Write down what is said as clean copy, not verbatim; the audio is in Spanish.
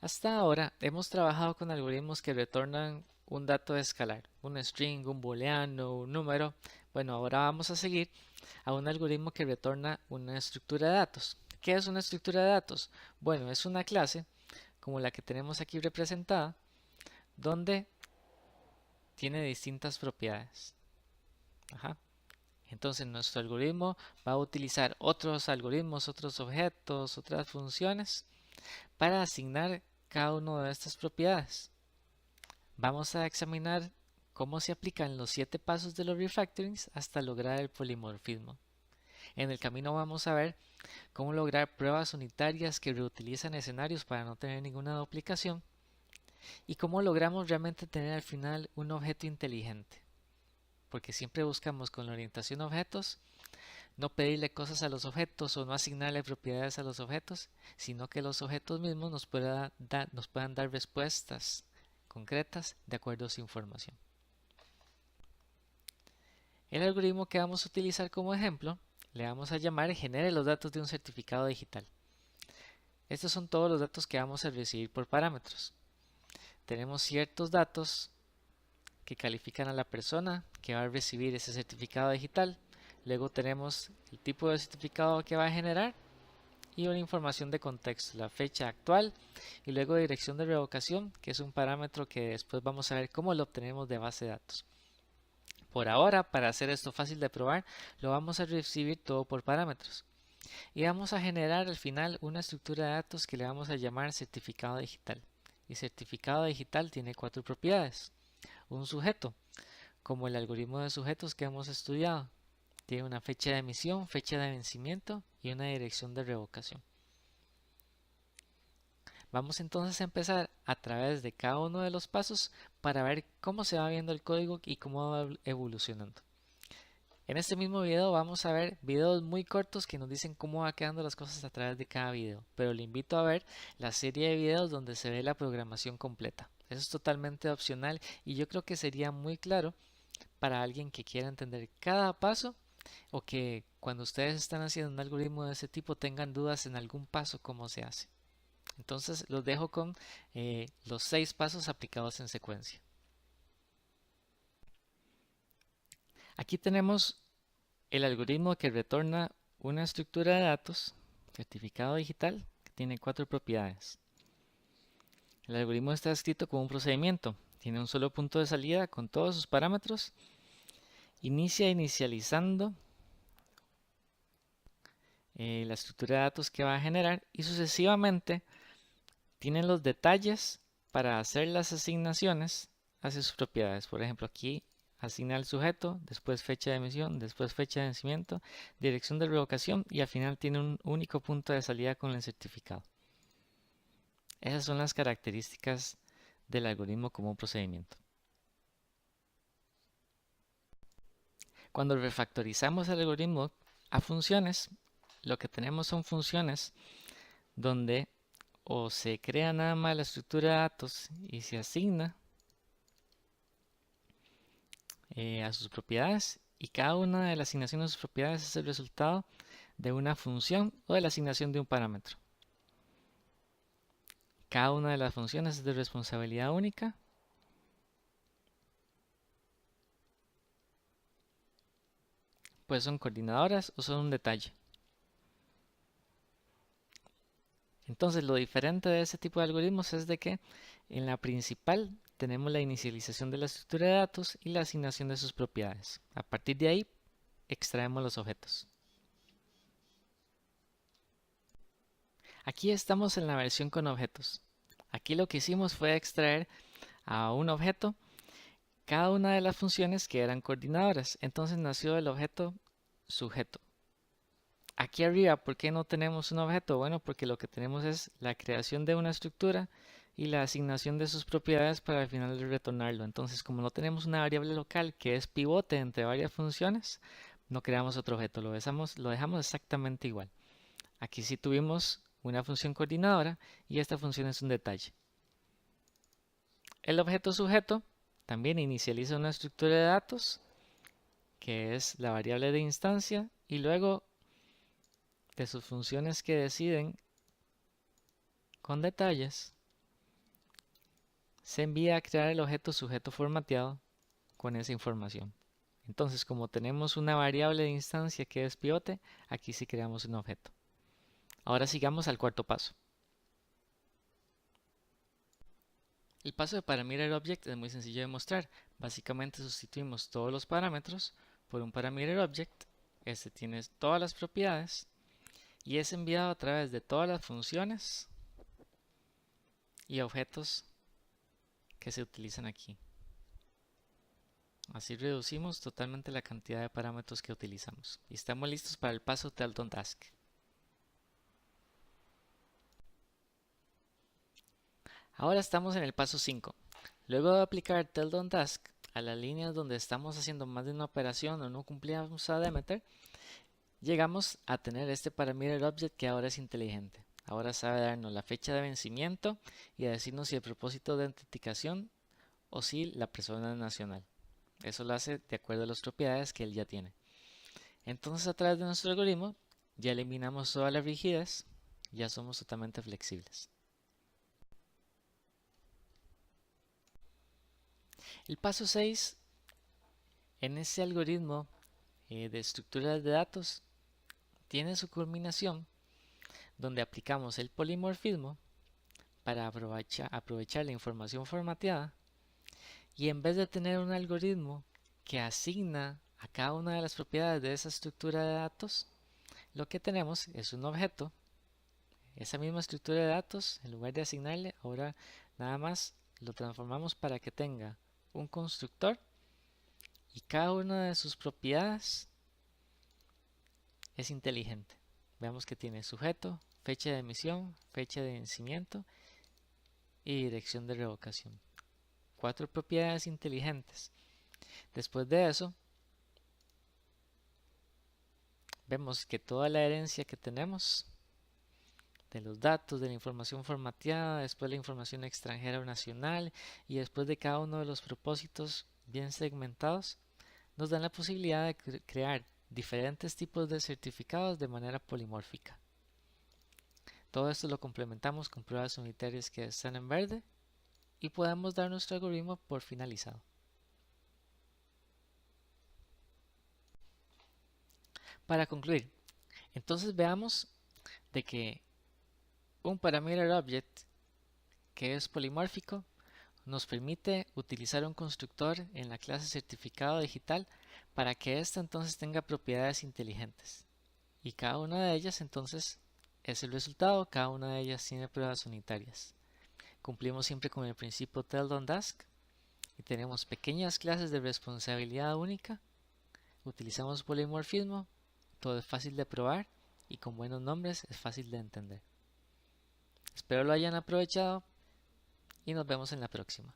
Hasta ahora hemos trabajado con algoritmos que retornan un dato escalar, un string, un booleano, un número. Bueno, ahora vamos a seguir a un algoritmo que retorna una estructura de datos. ¿Qué es una estructura de datos? Bueno, es una clase como la que tenemos aquí representada, donde tiene distintas propiedades. Ajá. Entonces nuestro algoritmo va a utilizar otros algoritmos, otros objetos, otras funciones para asignar cada una de estas propiedades. Vamos a examinar cómo se aplican los 7 pasos de los refactorings hasta lograr el polimorfismo. En el camino vamos a ver cómo lograr pruebas unitarias que reutilizan escenarios para no tener ninguna duplicación y cómo logramos realmente tener al final un objeto inteligente. Porque siempre buscamos con la orientación a objetos no pedirle cosas a los objetos o no asignarle propiedades a los objetos, sino que los objetos mismos nos puedan dar respuestas concretas de acuerdo a su información. El algoritmo que vamos a utilizar como ejemplo le vamos a llamar genere los datos de un certificado digital. Estos son todos los datos que vamos a recibir por parámetros. Tenemos ciertos datos que califican a la persona que va a recibir ese certificado digital. Luego tenemos el tipo de certificado que va a generar y una información de contexto, la fecha actual y luego dirección de revocación, que es un parámetro que después vamos a ver cómo lo obtenemos de base de datos. Por ahora, para hacer esto fácil de probar, lo vamos a recibir todo por parámetros. Y vamos a generar al final una estructura de datos que le vamos a llamar certificado digital. Y certificado digital tiene 4 propiedades. Un sujeto, como el algoritmo de sujetos que hemos estudiado. Tiene una fecha de emisión, fecha de vencimiento y una dirección de revocación. Vamos entonces a empezar a través de cada uno de los pasos para ver cómo se va viendo el código y cómo va evolucionando. En este mismo video vamos a ver videos muy cortos que nos dicen cómo va quedando las cosas a través de cada video, pero le invito a ver la serie de videos donde se ve la programación completa. Eso es totalmente opcional y yo creo que sería muy claro para alguien que quiera entender cada paso o que cuando ustedes están haciendo un algoritmo de ese tipo tengan dudas en algún paso cómo se hace. Entonces los dejo con los 6 pasos aplicados en secuencia. Aquí tenemos el algoritmo que retorna una estructura de datos, certificado digital, que tiene 4 propiedades. El algoritmo está escrito como un procedimiento. Tiene un solo punto de salida con todos sus parámetros. Inicia inicializando la estructura de datos que va a generar y sucesivamente tiene los detalles para hacer las asignaciones hacia sus propiedades. Por ejemplo, aquí asigna el sujeto, después fecha de emisión, después fecha de vencimiento, dirección de revocación y al final tiene un único punto de salida con el certificado. Esas son las características del algoritmo como un procedimiento. Cuando refactorizamos el algoritmo a funciones, lo que tenemos son funciones donde o se crea nada más la estructura de datos y se asigna a sus propiedades y cada una de las asignaciones de sus propiedades es el resultado de una función o de la asignación de un parámetro. Cada una de las funciones es de responsabilidad única pues son coordinadoras o son un detalle. Entonces lo diferente de ese tipo de algoritmos es de que en la principal tenemos la inicialización de la estructura de datos y la asignación de sus propiedades. A partir de ahí extraemos los objetos. Aquí estamos en la versión con objetos. Aquí lo que hicimos fue extraer a un objeto cada una de las funciones que eran coordinadoras. Entonces nació el objeto sujeto. Aquí arriba, ¿por qué no tenemos un objeto? Bueno, porque lo que tenemos es la creación de una estructura y la asignación de sus propiedades para al final retornarlo. Entonces, como no tenemos una variable local que es pivote entre varias funciones, no creamos otro objeto, lo dejamos exactamente igual. Aquí sí tuvimos una función coordinadora y esta función es un detalle. El objeto sujeto también inicializa una estructura de datos que es la variable de instancia y luego de sus funciones que deciden con detalles se envía a crear el objeto sujeto formateado con esa información. Entonces, como tenemos una variable de instancia que es pivote, aquí sí creamos un objeto. Ahora sigamos al cuarto paso. El paso de parameter object es muy sencillo de mostrar. Básicamente sustituimos todos los parámetros por un parameter object. Este tiene todas las propiedades y es enviado a través de todas las funciones y objetos que se utilizan aquí. Así reducimos totalmente la cantidad de parámetros que utilizamos. Y estamos listos para el paso tell.task. Ahora estamos en el paso 5. Luego de aplicar tell.task a las líneas donde estamos haciendo más de una operación o no cumplíamos a Demeter, llegamos a tener este parameter object que ahora es inteligente. Ahora sabe darnos la fecha de vencimiento y a decirnos si el propósito de autenticación o si la persona es nacional. Eso lo hace de acuerdo a las propiedades que él ya tiene. Entonces, a través de nuestro algoritmo ya eliminamos toda la rigidez, ya somos totalmente flexibles. El paso 6 en ese algoritmo de estructuras de datos tiene su culminación donde aplicamos el polimorfismo para aprovechar la información formateada y en vez de tener un algoritmo que asigna a cada una de las propiedades de esa estructura de datos, lo que tenemos es un objeto, esa misma estructura de datos, en lugar de asignarle, ahora nada más lo transformamos para que tenga un constructor y cada una de sus propiedades es inteligente. Veamos que tiene sujeto, fecha de emisión, fecha de vencimiento y dirección de revocación. 4 propiedades inteligentes. Después de eso, vemos que toda la herencia que tenemos de los datos, de la información formateada, después la información extranjera o nacional y después de cada uno de los propósitos bien segmentados, nos dan la posibilidad de crear diferentes tipos de certificados de manera polimórfica. Todo esto lo complementamos con pruebas unitarias que están en verde y podemos dar nuestro algoritmo por finalizado. Para concluir, entonces veamos de que un parameter object que es polimórfico nos permite utilizar un constructor en la clase certificado digital para que ésta entonces tenga propiedades inteligentes. Y cada una de ellas entonces es el resultado, cada una de ellas tiene pruebas unitarias. Cumplimos siempre con el principio tell.task y tenemos pequeñas clases de responsabilidad única. Utilizamos polimorfismo, todo es fácil de probar y con buenos nombres es fácil de entender. Espero lo hayan aprovechado y nos vemos en la próxima.